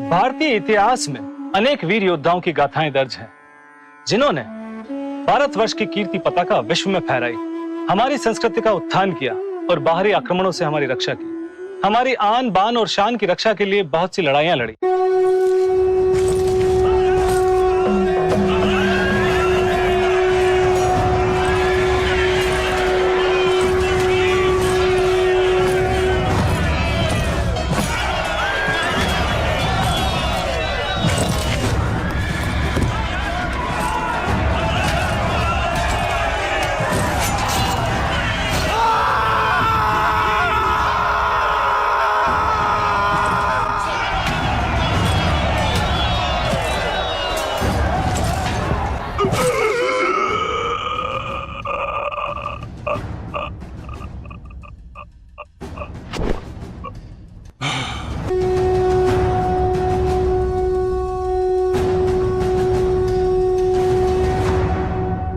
भारतीय इतिहास में अनेक वीर योद्धाओं की गाथाएं दर्ज हैं, जिन्होंने भारतवर्ष की कीर्ति पताका विश्व में फहराई, हमारी संस्कृति का उत्थान किया और बाहरी आक्रमणों से हमारी रक्षा की, हमारी आन बान और शान की रक्षा के लिए बहुत सी लड़ाइयां लड़ी।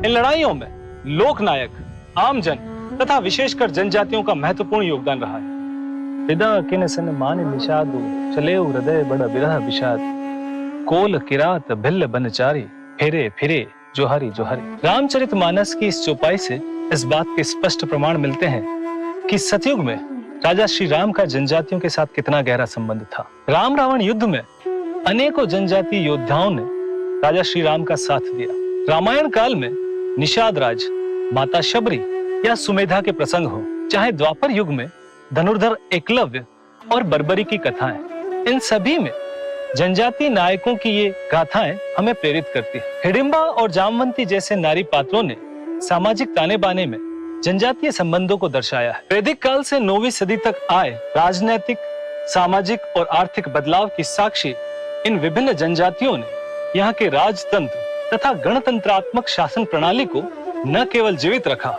इन लड़ाइयों में लोकनायक, आमजन तथा विशेषकर जनजातियों का महत्वपूर्ण योगदान रहा है। पिदा किन सन मान निषादु, चले हृदय बड़ बिरह विषाद, कोल किरात भिल्ल बनचारी, फेरे फिरे जोहरी जोहरी। रामचरितमानस की इस चौपाई से इस बात के स्पष्ट प्रमाण मिलते हैं कि सतयुग में राजा श्री राम का जनजातियों के साथ कितना गहरा संबंध था। राम रावण युद्ध में अनेकों जनजातीय योद्धाओं ने राजा श्री राम का साथ दिया। रामायण काल में निषाद राज, माता शबरी या सुमेधा के प्रसंग हो, चाहे द्वापर युग में धनुर्धर एकलव्य और बर्बरी की कथाएं, इन सभी में जनजातीय नायकों की ये गाथाएं हमें प्रेरित करती है। हिडिंबा और जामवंती जैसे नारी पात्रों ने सामाजिक ताने बाने में जनजातीय संबंधों को दर्शाया है। वैदिक काल से 9वीं सदी तक आए राजनैतिक, सामाजिक और आर्थिक बदलाव की साक्षी इन विभिन्न जनजातियों ने यहाँ के राजतंत्र तथा गणतंत्रात्मक शासन प्रणाली को न केवल जीवित रखा,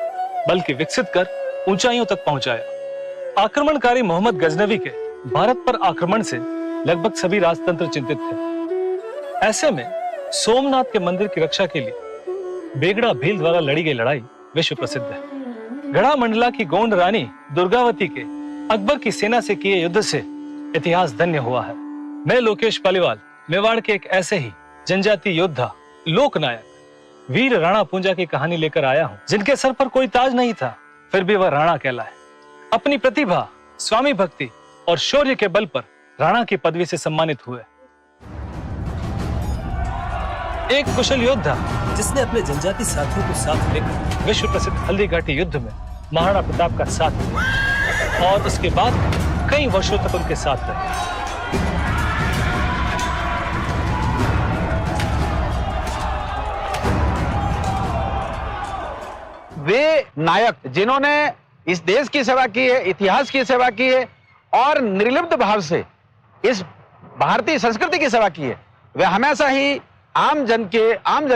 बल्कि विकसित कर ऊंचाइयों तक पहुंचाया। आक्रमणकारी मोहम्मद गजनवी के भारत पर आक्रमण से लगभग सभी राजतंत्र चिंतित थे। ऐसे में सोमनाथ के मंदिर की रक्षा के लिए बेगड़ा भील द्वारा लड़ी गई लड़ाई विश्व प्रसिद्ध है। गढ़ा मंडला की गोंड रानी दुर्गावती के अकबर की सेना से किए युद्ध से इतिहास धन्य हुआ है। मैं लोकेश पालीवाल मेवाड़ के एक ऐसे ही जनजातीय योद्धा, लोकनायक, वीर राणा पूंजा की कहानी लेकर आया हूं, जिनके सर पर कोई ताज नहीं था, फिर भी वह राणा कहलाए। अपनी प्रतिभा, स्वामी भक्ति और शौर्य के बल पर राणा की पदवी से सम्मानित हुए। एक कुशल योद्धा जिसने अपने जनजाति साथियों को साथ लेकर विश्व प्रसिद्ध हल्दी घाटी युद्ध में महाराणा प्रताप का साथ दिया और उसके बाद कई वर्षों तक उनके साथ रहे। वे नायक जिन्होंने इस देश की सेवा की है, इतिहास की सेवा की है और निर्लिप्त भाव से इस भारतीय संस्कृति की सेवा की है, वे हमेशा ही आम जन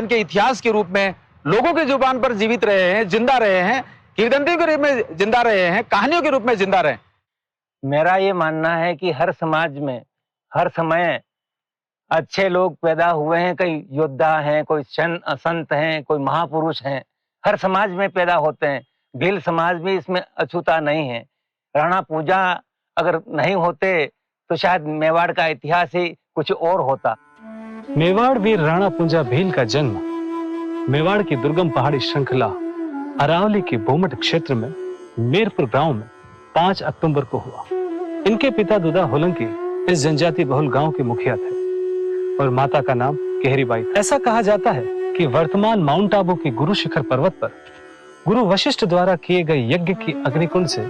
के इतिहास के रूप में लोगों की जुबान पर जीवित रहे हैं, जिंदा रहे हैं, किंवदंतियों के रूप में जिंदा रहे हैं, कहानियों के रूप में जिंदा रहे। मेरा ये मानना है कि हर समाज में हर समय अच्छे लोग पैदा हुए हैं, कई योद्धा हैं, कोई संत हैं, कोई महापुरुष हैं, हर समाज में पैदा होते हैं। भील समाज भी इसमें अछूता नहीं है। राणा पूजा अगर नहीं होते तो शायद मेवाड़ का इतिहास ही कुछ और होता। मेवाड़ वीर राणा पूंजा भील का जन्म मेवाड़ की दुर्गम पहाड़ी श्रृंखला अरावली के बोमट क्षेत्र में मीरपुर गांव में 5 अक्टूबर को हुआ। इनके पिता दुदा होलंकी इस जनजाति बहुल गांव के मुखिया थे और माता का नाम केहरीबाई। ऐसा कहा जाता है कि वर्तमान माउंट आबू के गुरु शिखर पर्वत पर गुरु वशिष्ठ द्वारा किए गए यज्ञ की अग्निकुंड से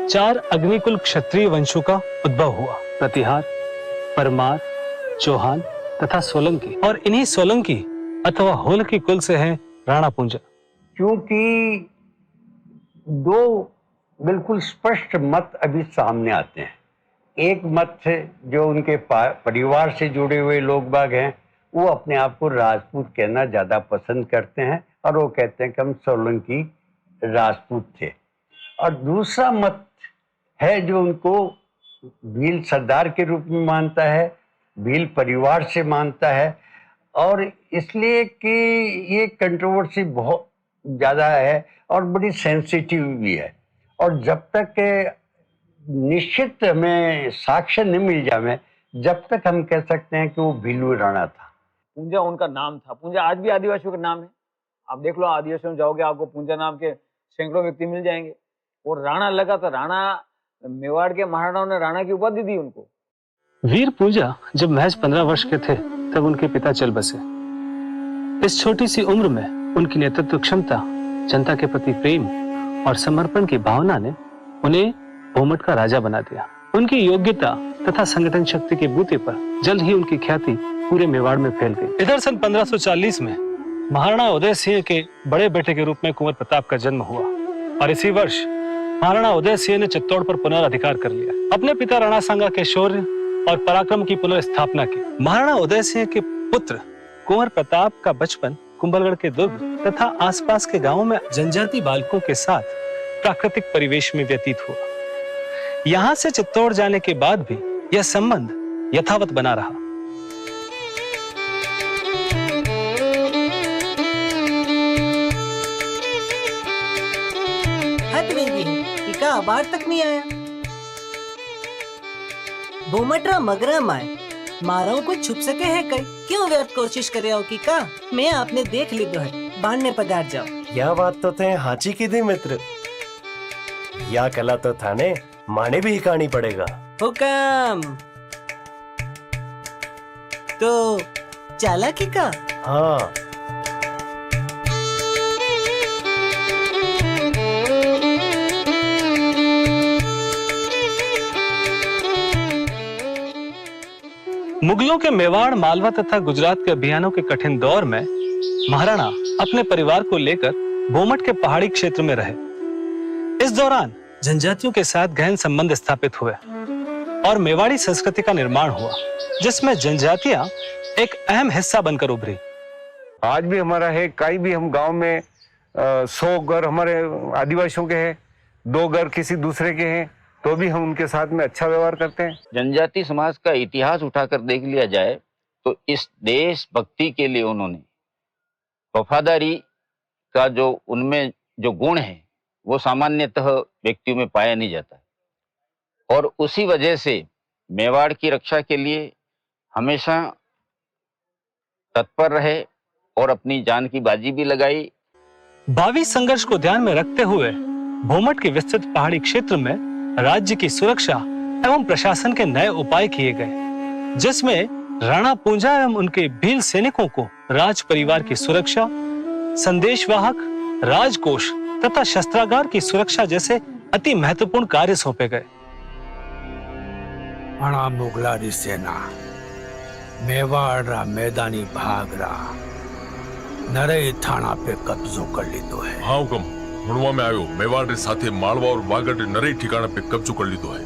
4 अग्निकुल क्षत्रिय वंशों का उद्भव हुआ, प्रतिहार, परमार, चौहान तथा सोलंकी। और इन्हीं सोलंकी अथवा होलकी कुल से है राणा पूंजा। क्योंकि 2 बिल्कुल स्पष्ट मत अभी सामने आते हैं। एक मत से जो उनके परिवार से जुड़े हुए लोग बाग हैं, वो अपने आप को राजपूत कहना ज्यादा पसंद करते हैं और वो कहते हैं कि हम सोलंकी राजपूत थे। और दूसरा मत है जो उनको भील सरदार के रूप में मानता है, भील परिवार से मानता है, और इसलिए कि ये कंट्रोवर्सी बहुत ज़्यादा है और बड़ी सेंसिटिव भी है। और जब तक निश्चित हमें साक्ष्य नहीं मिल जाए जब तक हम कह सकते हैं कि वो भीलू राणा था। पूंजा उनका नाम था। पूंजा आज भी आदिवासियों का नाम है। आप देख लो, आदिवासियों में जाओगे आपको पूंजा नाम के सैकड़ों व्यक्ति मिल जाएंगे। और राणा लगा तो राणा, मेवाड़ के महाराणाओं ने राणा की उपाधि दी उनको। वीर पूंजा जब महज 15 वर्ष के थे तब उनके पिता चल बसे। इस छोटी सी उम्र में उनकी नेतृत्व क्षमता, जनता के प्रति प्रेम और समर्पण की भावना ने उन्हें भोमट का राजा बना दिया। उनकी योग्यता तथा संगठन शक्ति के बूते पर जल्द ही उनकी ख्याति पूरे मेवाड़ में फैल गई। इधर सन 1540 में महाराणा उदय सिंह के बड़े बेटे के रूप में कुंवर प्रताप का जन्म हुआ और इसी वर्ष महाराणा उदय सिंह ने चित्तौड़ पर पुनर्अधिकार कर लिया। अपने पिता राणा सांगा के शौर्य और पराक्रम की पुनर्स्थापना की। महाराणा उदय सिंह के पुत्र कुंवर प्रताप का बचपन कुंभलगढ़ के दुर्ग तथा आसपास के गांवों में जनजाति बालकों के साथ प्राकृतिक परिवेश में व्यतीत हुआ। यहां से चित्तौड़ जाने के बाद भी यह संबंध यथावत बना रहा। बार तक नहीं आया। भोमटरा मगरा माए माराओ को छुप सके है कई, क्यों व्यर्थ कोशिश करे हो की का? मैं आपने देख ली दो है, बांधने पधार जाओ। यह बात तो थे हाची की दी मित्र, या कला तो थाने माने भी हिकानी पड़ेगा। हुक्म तो चालाकी का। हाँ, मुगलों के मेवाड़, मालवा तथा गुजरात के अभियानों के कठिन दौर में महाराणा अपने परिवार को लेकर भोमट के पहाड़ी क्षेत्र में रहे। इस दौरान जनजातियों के साथ गहन संबंध स्थापित हुए और मेवाड़ी संस्कृति का निर्माण हुआ, जिसमें जनजातियां एक अहम हिस्सा बनकर उभरी। आज भी हमारा है, कहीं भी हम गांव में 100 घर हमारे आदिवासियों के हैं, 2 घर किसी दूसरे के हैं, तो भी हम उनके साथ में अच्छा व्यवहार करते हैं। जनजाति समाज का इतिहास उठाकर देख लिया जाए तो इस देश भक्ति के लिए उन्होंने वफादारी का जो उनमें जो गुण है वो सामान्यतः व्यक्तियों में पाया नहीं जाता, और उसी वजह से मेवाड़ की रक्षा के लिए हमेशा तत्पर रहे और अपनी जान की बाजी भी लगाई। भावी संघर्ष को ध्यान में रखते हुए भोमट के विस्तृत पहाड़ी क्षेत्र में राज्य की सुरक्षा एवं प्रशासन के नए उपाय किए गए, जिसमें राणा पूंजा एवं उनके भील सैनिकों को राज परिवार की सुरक्षा, संदेशवाहक, राजकोष तथा शस्त्रागार की सुरक्षा जैसे अति महत्वपूर्ण कार्य सौंपे गए। अणा मुगलारी सेना मेवाड़ मैदानी भाग रहा नरे थाना पे कब्जो कर लीधो है। हाँ हुकम, भणवा में आयो मेवाड़ रे साथे मालवा और वागड़ रे नरे ठिकाना पे कब्जो कर लीधो है।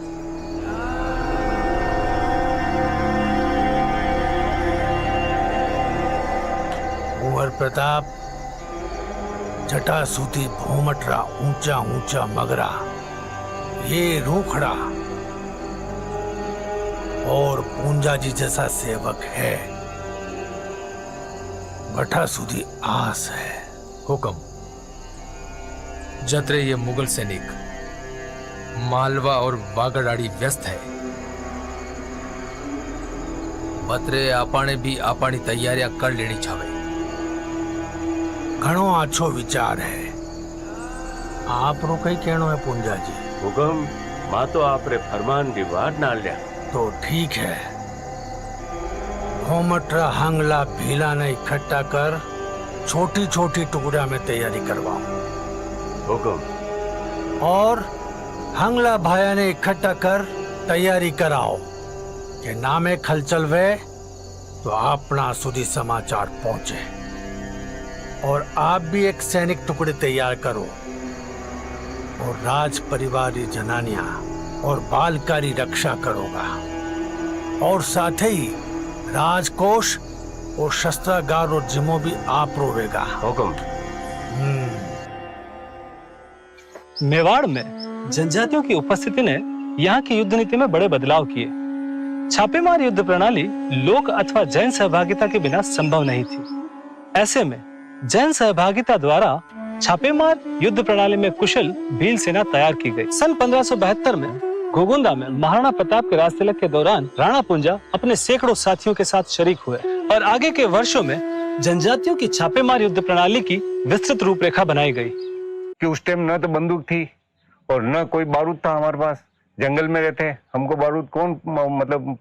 कुंवर प्रताप जटा सूती भोमटरा ऊंचा ऊंचा मगरा ये रूखड़ा और पूंजा जी जैसा सेवक है, बटा सूदी आस है। हुकम, जतरे ये मुगल सैनिक मालवा और वागड़ाड़ी व्यस्त है, बतरे आपने भी अपनी तैयारियां कर लेनी चाहिए। घणो अच्छो विचार है, आप रो कई कहनो है पूंजा जी। हुकम, मां तो आपरे फरमान की बात ना लिया तो ठीक है। भोमटरा हंगला भीला ने इकट्ठा कर छोटी छोटी टुकड़ा में तैयारी करवाओ। हुकम। और हंगला भाया ने इकट्ठा कर तैयारी कराओ कि नामे खलचल वे तो अपना सुधी समाचार पहुंचे। और आप भी एक सैनिक टुकड़े तैयार करो और राज परिवारी जनानियां और बालकारी रक्षा करोगा, और साथ ही राजकोष और शस्त्रागार और जिमो भी आप रोवेगा। हुकम। मेवाड़ में जनजातियों की उपस्थिति ने यहाँ की युद्ध नीति में बड़े बदलाव किए। छापेमार युद्ध प्रणाली लोक अथवा जैन सहभागिता के बिना संभव नहीं थी। ऐसे में जैन सहभागिता द्वारा छापेमार युद्ध प्रणाली में कुशल भील सेना तैयार की गई। सन 1572 में घोगुंदा में महाराणा प्रताप के राजतिलक के दौरान राणा पुंजा अपने सैकड़ों साथियों के साथ शरीक हुए और आगे के वर्षों में जनजातियों की छापेमार युद्ध प्रणाली की विस्तृत रूपरेखा बनाई गई। कि उस टाइम न तो बंदूक थी और न कोई बारूद था हमारे पास, जंगल में रहते, हमको बारूद कौन मतलब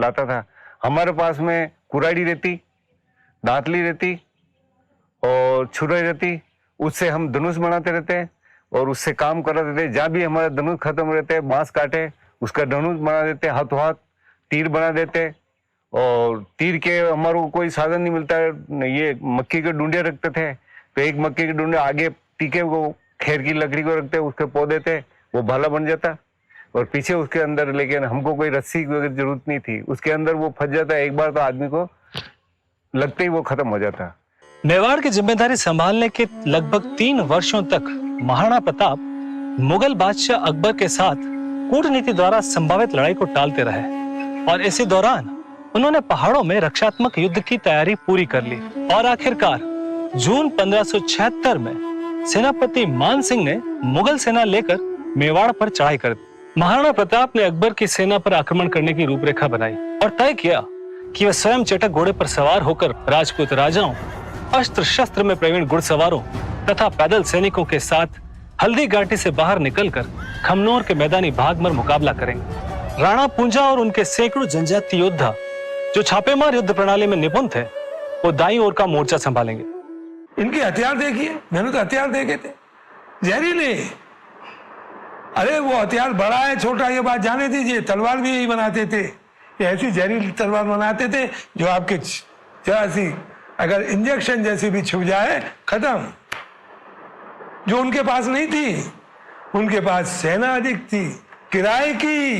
लाता था। हमारे पास में कुराड़ी रहती, दांतली रहती और छुराई रहती, उससे हम धनुष बनाते रहते और उससे काम करा देते। जहाँ भी हमारा धनुष खत्म रहते, बांस काटे उसका धनुष बना देते, हाथों हाथ तीर बना देते। और तीर के हमारे को कोई साधन नहीं मिलता है, ये मक्की के डूंडे रखते थे, तो एक मक्की के डूंडे आगे टीके को खेर की लकड़ी को रखते, उसके पौधे थे, वो भाला बन जाता और पीछे उसके अंदर, लेकिन हमको कोई रस्सी की जरूरत नहीं थी, उसके अंदर वो फंस जाता। एक बार तो आदमी को लगते ही वो खत्म हो जाता। मेवाड़ की जिम्मेदारी संभालने के लगभग 3 वर्षों तक महाराणा प्रताप मुगल बादशाह अकबर के साथ कूटनीति द्वारा संभावित लड़ाई को टालते रहे और इसी दौरान उन्होंने पहाड़ों में रक्षात्मक युद्ध की तैयारी पूरी कर ली और आखिरकार जून 1576 में सेनापति मान सिंह ने मुगल सेना लेकर मेवाड़ पर चढ़ाई कर दी। महाराणा प्रताप ने अकबर की सेना पर आक्रमण करने की रूपरेखा बनाई और तय किया कि वह स्वयं चेटक घोड़े पर सवार होकर राजपूत राजाओं, अस्त्र शस्त्र में प्रवीण घुड़सवारों तथा पैदल सैनिकों के साथ हल्दी घाटी से बाहर निकलकर खमनोर के मैदानी भाग में मुकाबला करेंगे। राणा पुंजा और उनके सैकड़ों जनजातीय योद्धा जो छापेमार युद्ध प्रणाली में निपुण थे, वो दाईं ओर का मोर्चा संभालेंगे। इनके हथियार देखिए, मैंने तो हथियार देखे थे, जहरीले। अरे वो हथियार बड़ा है छोटा ये बात जाने दीजिए, तलवार भी यही बनाते थे, ये ऐसी जहरीली तलवार बनाते थे जो आपके जरा सी अगर इंजेक्शन जैसी भी छुप जाए खत्म। जो उनके पास नहीं थी, उनके पास सेना अधिक थी, किराए की।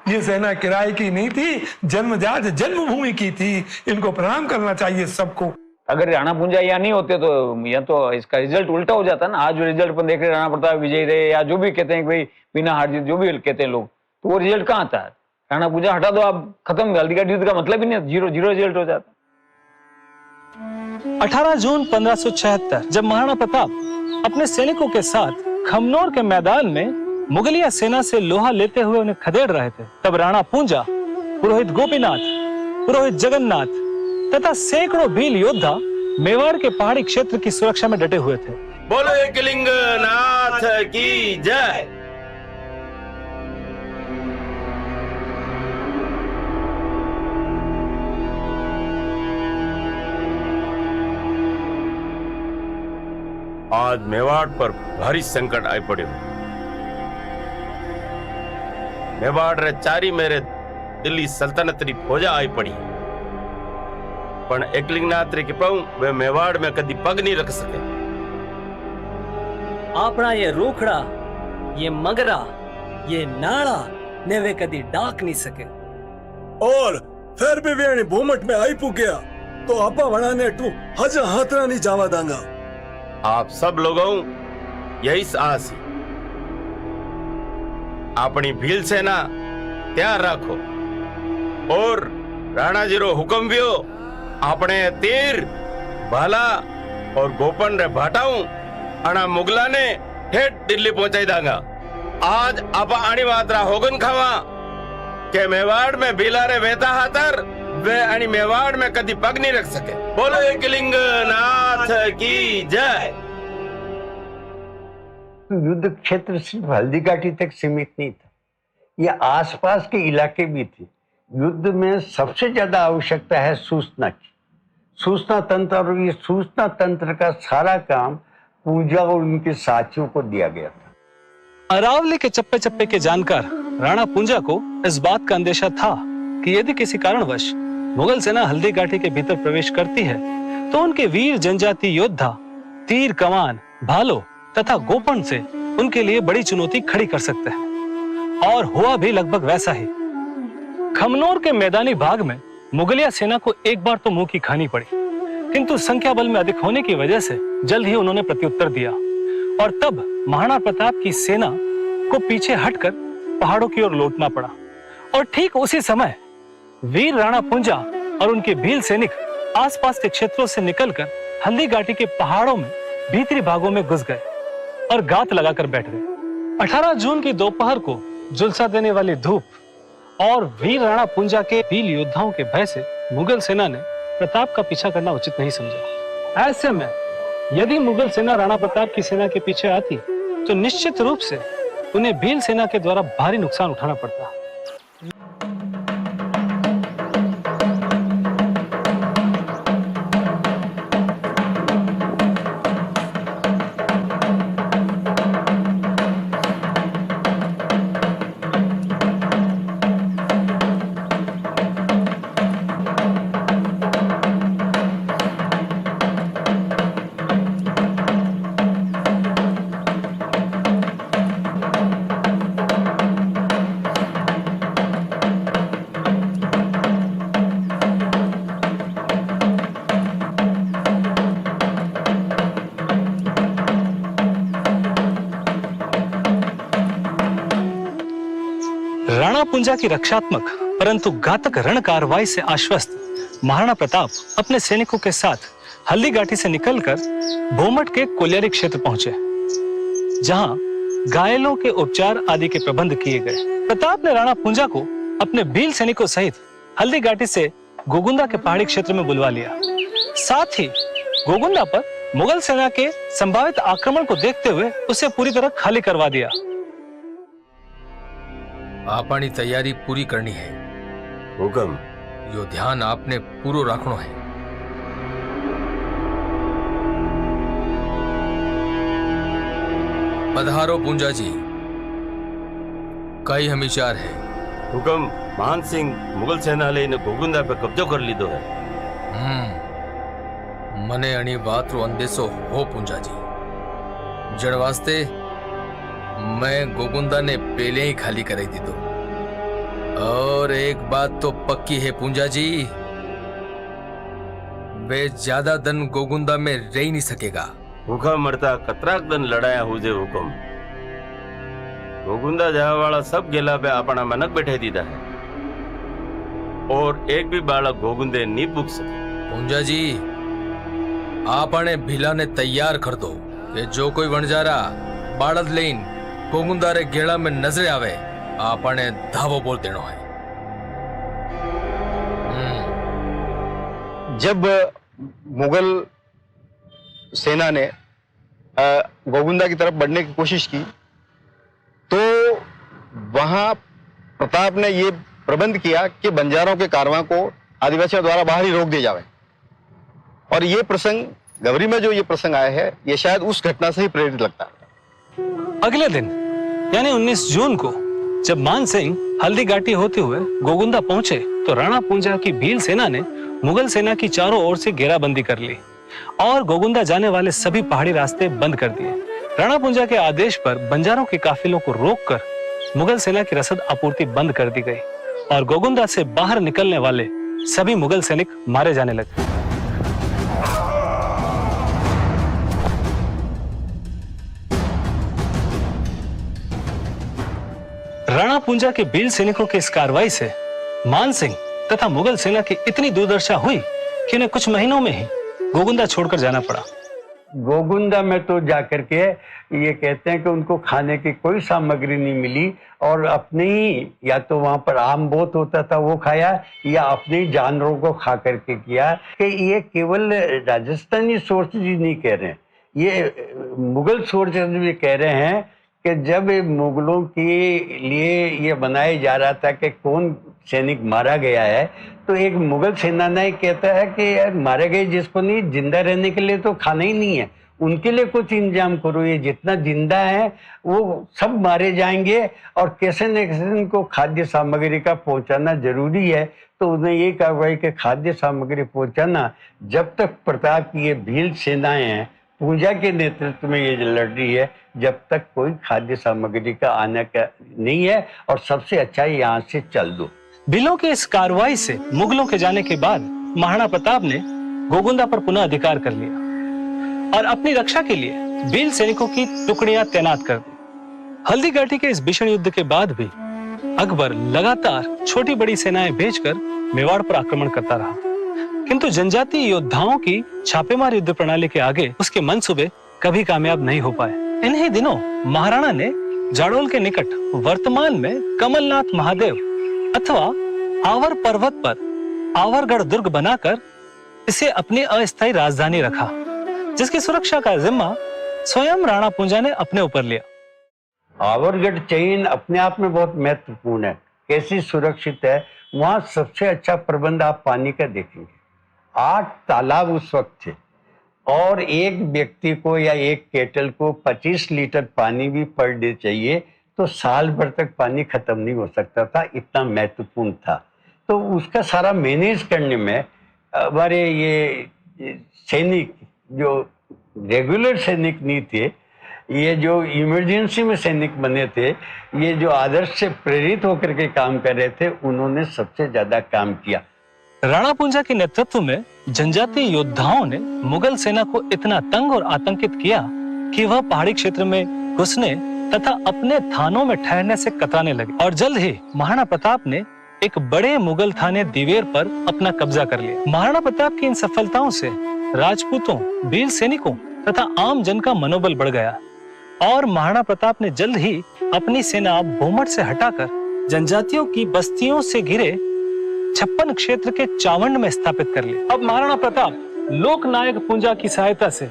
ये सेना किराए की नहीं थी, जन्मजात जन्मभूमि की थी। इनको प्रणाम करना चाहिए सबको। अगर राणा पुंजा यहाँ नहीं होते तो या तो इसका रिजल्ट उल्टा हो जाता ना। आज जो रिजल्ट पर देख रहे राणा प्रताप विजयी रहे या जो भी कहते हैं भाई बिना हार जीत जो भी कहते हैं लोग, तो वो रिजल्ट कहाँ आता है? राणा पुंजा हटा दो आप, खत्म, हल्दी घाटी युद्ध का मतलब ही नहीं, 0-0 रिजल्ट हो जाता। 18 जून 1576 जब महाराणा प्रताप अपने सैनिकों के साथ खमनोर के मैदान में मुगलिया सेना से लोहा लेते हुए उन्हें खदेड़ रहे थे, तब राणा पुंजा, पुरोहित गोपीनाथ, पुरोहित जगन्नाथ तथा सैकड़ों भील योद्धा मेवाड़ के पहाड़ी क्षेत्र की सुरक्षा में डटे हुए थे। बोलो एकलिंग नाथ की जय। आज मेवाड़ पर भारी संकट आई पड़े। मेवाड़ रे चारी मेरे दिल्ली सल्तनत री फौजा आई पड़ी, पण एकलिंगनाथ री कृपा वे मेवाड़ में कदी पग नहीं रख सके। आपना ये रोखड़ा, ये मगरा, ये नाड़ा ने वे कदी डाक नहीं सके। और फिर भी वे भूमट में आई पुगया तो आपा वणा ने टू हज हाथरा नहीं जावा दांगा। आप सब लोगों यही आस है, अपनी भील सेना तैयार रखो और राणा जी रो हुक्म भी हो, अपने तीर भाला और गोपन रे भाटाऊं अना मुगला ने ठेठ दिल्ली पहुंचाई दांगा। आज आप आनी मात्रा होगन खावा के मेवाड़ में भीला रे वेता हाथर वे आनी मेवाड़ में कदी पग नहीं रख सके। बोलो एकलिंग नाथ की जय। युद्ध क्षेत्र सिर्फ हल्दी घाटी तक सीमित नहीं था, ये आसपास के इलाके भी थे। युद्ध में सबसे ज्यादा आवश्यकता है सूचना की, सूचना तंत्र, और ये सूचना तंत्र का सारा काम पूजा और उनके साथियों को दिया गया था। अरावली के चप्पे चप्पे के जानकार राणा पुंजा को इस बात का अंदेशा था कि यदि किसी कारणवश मुगल सेना हल्दी घाटी के भीतर प्रवेश करती है तो उनके वीर जनजाति योद्धा तीर, कमान, भालों तथा गोपन से उनके लिए बड़ी चुनौती खड़ी कर सकते हैं। और हुआ भी लगभग वैसा ही। खमनोर के मैदानी भाग में मुगलिया सेना को एक बार तो मुंह की खानी पड़ी, किंतु संख्या बल में अधिक होने की वजह से जल्द ही उन्होंने प्रत्युत्तर दिया और तब महाराणा प्रताप की सेना को पीछे हटकर पहाड़ों की ओर लौटना पड़ा। और ठीक उसी समय वीर राणा पुंजा और उनके भील सैनिक आसपास के क्षेत्रों से निकलकर हल्दी घाटी के पहाड़ों में भीतरी भागों में घुस गए और घात लगाकर बैठ गए। 18 जून की दोपहर को झुलसा देने वाली धूप और वीर राणा पुंजा के वीर योद्धाओं के भय से मुगल सेना ने प्रताप का पीछा करना उचित नहीं समझा। ऐसे में यदि मुगल सेना राणा प्रताप की सेना के पीछे आती तो निश्चित रूप से उन्हें भील सेना के द्वारा भारी नुकसान उठाना पड़ता। राणा पुंजा की रक्षात्मक परंतु घातक रण कार्रवाई से आश्वस्त महाराणा प्रताप अपने सैनिकों के साथ हल्दी घाटी से निकलकर भोमट के कोलियारी क्षेत्र पहुंचे, जहां घायलों के उपचार आदि के प्रबंध किए गए। प्रताप ने राणा पुंजा को अपने भील सैनिकों सहित हल्दी घाटी से गोगुंदा के पहाड़ी क्षेत्र में बुलवा लिया। साथ ही गोगुंदा पर मुगल सेना के संभावित आक्रमण को देखते हुए उसे पूरी तरह खाली करवा दिया। आपनी तैयारी पूरी करनी है। हुक्म। यो ध्यान आपने पूरो रखनो है। पधारो पूंजा जी, कई हमीचार है। हुक्म। मान सिंह मुगल सेना लईने गोगुंदा पे कब्जो कर लीधो है। मने अणी वातरो अंदेशो हो पूंजा जी, जड़ वास्ते मैं गोगुंदा ने पहले ही खाली कराई दी। तो और एक बात तो पक्की है पूंजा जी, वे ज्यादा दिन गोगुंदा में रह नहीं सकेगा। भूखा मरता कतराक दिन लड़ाया हुजे। हुक्म। गोगुंदा जावा वाला सब गेला पे अपना मनक बैठे दीदा है और एक भी बालक गोगुंदे नहीं बुक सके। पूंजा जी, आपने भीला ने तैयार कर दो कि जो कोई वणजारा बाड़द लेन गोगुंदा रे गेड़ा में नजर आवे आपने धावो बोल देनो है। जब मुगल सेना ने गोगुंदा की तरफ बढ़ने की कोशिश की तो वहां प्रताप ने ये प्रबंध किया कि बंजारों के कारवां को आदिवासियों द्वारा बाहर ही रोक दिया जावे। और ये प्रसंग गवरी में जो ये प्रसंग आया है, ये शायद उस घटना से ही प्रेरित लगता है। अगले दिन यानी 19 जून को जब मान सिंह हल्दी घाटी होते हुए गोगुंदा पहुंचे तो राणा पुंजा की भील सेना ने मुगल सेना की चारों ओर से घेराबंदी कर ली और गोगुंदा जाने वाले सभी पहाड़ी रास्ते बंद कर दिए। राणा पुंजा के आदेश पर बंजारों के काफिलों को रोककर मुगल सेना की रसद आपूर्ति बंद कर दी गई और गोगुंदा से बाहर निकलने वाले सभी मुगल सैनिक मारे जाने लगे। राणा पुंजा के भील सैनिकों के इस कार्रवाई से मान सिंह तथा मुगल सेना की इतनी दुर्दशा हुई कि उन्हें कुछ महीनों में ही गोगुंदा छोड़कर जाना पड़ा। गोगुंदा में तो जाकर के ये कहते हैं कि उनको खाने की कोई सामग्री नहीं मिली और अपने ही या तो वहां पर आम बहुत होता था वो खाया या अपने ही जानवरों को खा करके किया। कि ये केवल राजस्थानी सोर्सेज ही नहीं कह रहे हैं, ये मुगल सोर्सेज भी कह रहे हैं कि जब मुगलों के लिए ये बनाया जा रहा था कि कौन सैनिक मारा गया है तो एक मुगल सेना ने कहता है कि यार मारे गए जिसको नहीं, जिंदा रहने के लिए तो खाना ही नहीं है, उनके लिए कुछ इंतजाम करो। ये जितना जिंदा है वो सब मारे जाएंगे और कैसे न कैसे उनको खाद्य सामग्री का पहुंचाना जरूरी है। तो उन्हें ये कहा भाई कि खाद्य सामग्री पहुंचाना, जब तक प्रताप की ये भील सेनाएं हैं पूंजा के नेतृत्व में ये लड़ रही है, जब तक कोई खाद्य सामग्री का आने का नहीं है और सबसे अच्छा यहाँ से चल दो। भीलों के इस कार्रवाई से मुगलों के जाने के बाद महाराणा प्रताप ने गोगुंदा पर पुनः अधिकार कर लिया और अपनी रक्षा के लिए भील सैनिकों की टुकड़ियां तैनात कर दी। हल्दी घाटी के इस भीषण युद्ध के बाद भी अकबर लगातार छोटी बड़ी सेनाएं भेजकर मेवाड़ पर आक्रमण करता रहा, किंतु जनजातीय योद्धाओं की छापेमार युद्ध प्रणाली के आगे उसके मंसूबे कभी कामयाब नहीं हो पाए। इन्हीं दिनों महाराणा ने जाडोल के निकट वर्तमान में कमलनाथ महादेव अथवा आवर पर्वत पर आवरगढ़ दुर्ग बनाकर इसे अपनी अस्थायी राजधानी रखा, जिसकी सुरक्षा का जिम्मा स्वयं राणा पूंजा ने अपने ऊपर लिया। आवरगढ़ चेन अपने आप में बहुत महत्वपूर्ण है। कैसी सुरक्षित है, वहां सबसे अच्छा प्रबंध आप पानी का देखेंगे। 8 तालाब उस वक्त थे और एक व्यक्ति को या एक केटल को 25 लीटर पानी भी पर डे चाहिए, तो साल भर तक पानी खत्म नहीं हो सकता था, इतना महत्वपूर्ण था। तो उसका सारा मैनेज करने में हमारे ये सैनिक जो रेगुलर सैनिक नहीं थे, ये जो इमरजेंसी में सैनिक बने थे, ये जो आदर्श से प्रेरित होकर के काम कर रहे थे, उन्होंने सबसे ज्यादा काम किया। राणा पूंजा के नेतृत्व में जनजातीय योद्धाओं ने मुगल सेना को इतना तंग और आतंकित किया कि वह पहाड़ी क्षेत्र में घुसने तथा अपने थानों में ठहरने से कतराने लगे और जल्द ही महाराणा प्रताप ने एक बड़े मुगल थाने दिवेर पर अपना कब्जा कर लिया। महाराणा प्रताप की इन सफलताओं से राजपूतों, वीर सैनिकों तथा आम जन का मनोबल बढ़ गया और महाराणा प्रताप ने जल्द ही अपनी सेना भूमठ से हटाकर जनजातियों की बस्तियों से घिरे 56 क्षेत्र के चावंड में स्थापित कर लिया। अब महाराणा प्रताप लोकनायक पूंजा की सहायता से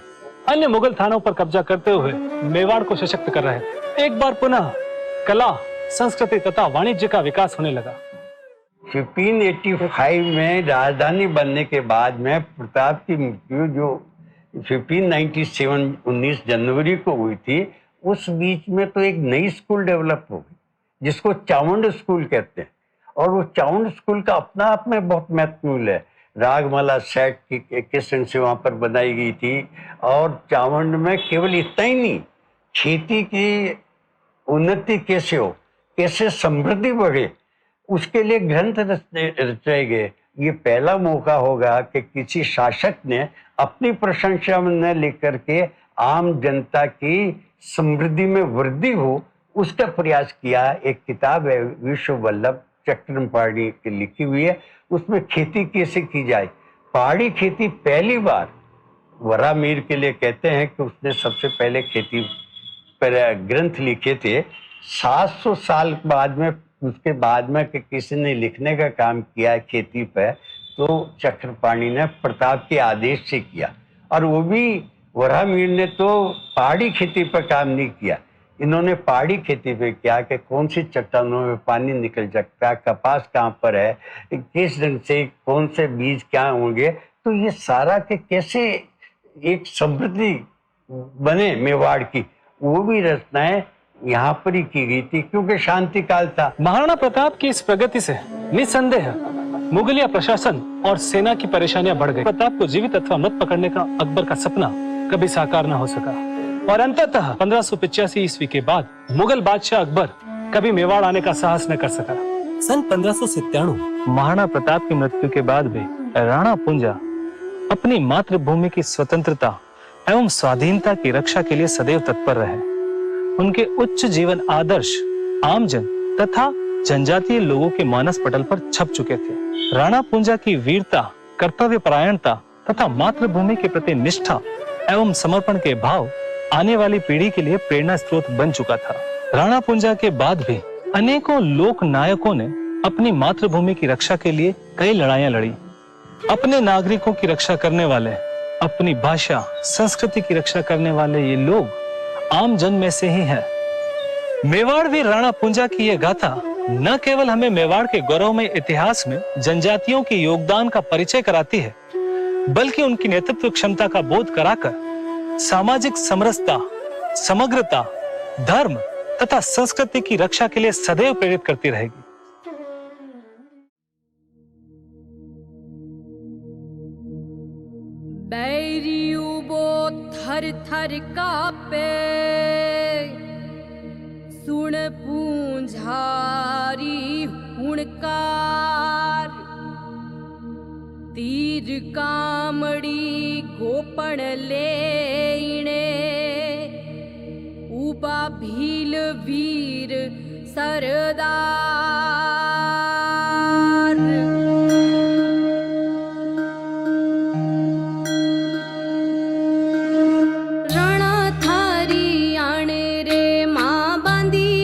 अन्य मुगल थानों पर कब्जा करते हुए मेवाड़ को सशक्त कर रहे थे। एक बार पुनः कला, संस्कृति तथा वाणिज्य का विकास होने लगा। 1585 में राजधानी बनने के बाद में प्रताप की मृत्यु जो 1597 19 जनवरी को हुई थी, उस बीच में तो एक नई स्कूल डेवलप हो गई जिसको चावंड स्कूल कहते हैं, और वो चावंड स्कूल का अपना आप में बहुत महत्वपूर्ण है। रागमाला सेट की किस्म से वहाँ पर बनाई गई थी और चावंड में केवल इतना ही नहीं, खेती की उन्नति कैसे हो, कैसे समृद्धि बढ़े, उसके लिए ग्रंथ रचाए गए। ये पहला मौका होगा कि किसी शासक ने अपनी प्रशंसा में न लेकर के आम जनता की समृद्धि में वृद्धि हो, उसका प्रयास किया। एक किताब है विश्व वल्लभ चक्रपाणी की लिखी हुई है, उसमें खेती कैसे की जाए। पहाड़ी खेती पहली बार वरा मीर के लिए कहते हैं कि उसने सबसे पहले खेती पर ग्रंथ लिखे थे। 700 साल बाद में उसके बाद में कि किसी ने लिखने का काम किया खेती पर, तो चक्रपाणी ने प्रताप के आदेश से किया। और वो भी वरा मीर ने तो पहाड़ी खेती पर काम नहीं किया, इन्होंने पहाड़ी खेती पे किया कि कौन सी चट्टानों में पानी निकल सकता है, कपास कहाँ पर है, किस ढंग से कौन से बीज क्या होंगे, तो ये सारा के कैसे एक समृद्धि बने मेवाड़ की, वो भी रचनाएं यहाँ पर ही की गई थी क्योंकि शांति काल था। महाराणा प्रताप की इस प्रगति से निसंदेह मुगलिया प्रशासन और सेना की परेशानियां बढ़ गई। प्रताप को जीवित अथवा मृत पकड़ने का अकबर का सपना कभी साकार न हो सका और अंततः 1585 ईस्वी के बाद मुगल बादशाह अकबर कभी मेवाड़ आने का साहस न कर सका। सन 1597 महाराणा प्रताप की मृत्यु के बाद भी राणा पूंजा अपनी मातृभूमि की स्वतंत्रता एवं स्वाधीनता की रक्षा के लिए सदैव तत्पर रहे। उनके उच्च जीवन आदर्श आमजन तथा जनजातीय लोगों के मानस पटल पर छप चुके थे। राणा पूंजा की वीरता, कर्तव्य परायणता तथा मातृभूमि के प्रति निष्ठा एवं समर्पण के भाव आने वाली पीढ़ी के लिए प्रेरणा स्रोत बन चुका था। राणा पूंजा के बाद भी अनेकों लोक नायकों ने अपनी मातृभूमि की रक्षा के लिए कई लड़ाइयां लड़ी। अपने नागरिकों की रक्षा करने वाले, अपनी भाषा संस्कृति की रक्षा करने वाले ये लोग आम जन में से ही है। मेवाड़ वीर राणा पूंजा की यह गाथा न केवल हमें मेवाड़ के गौरवमय इतिहास में जनजातियों के योगदान का परिचय कराती है, बल्कि उनकी नेतृत्व क्षमता का बोध कराकर सामाजिक समरसता, समग्रता, धर्म तथा संस्कृति की रक्षा के लिए सदैव प्रेरित करती रहेगी। बैरियू बो थर थर कापे, सुन पूंझारी हुणकार, तीर कामड़ी गोपण लेने, उबा भील वीर सरदार। रण थारी आने रे माँ बांधी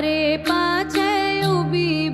रे पाछे उभी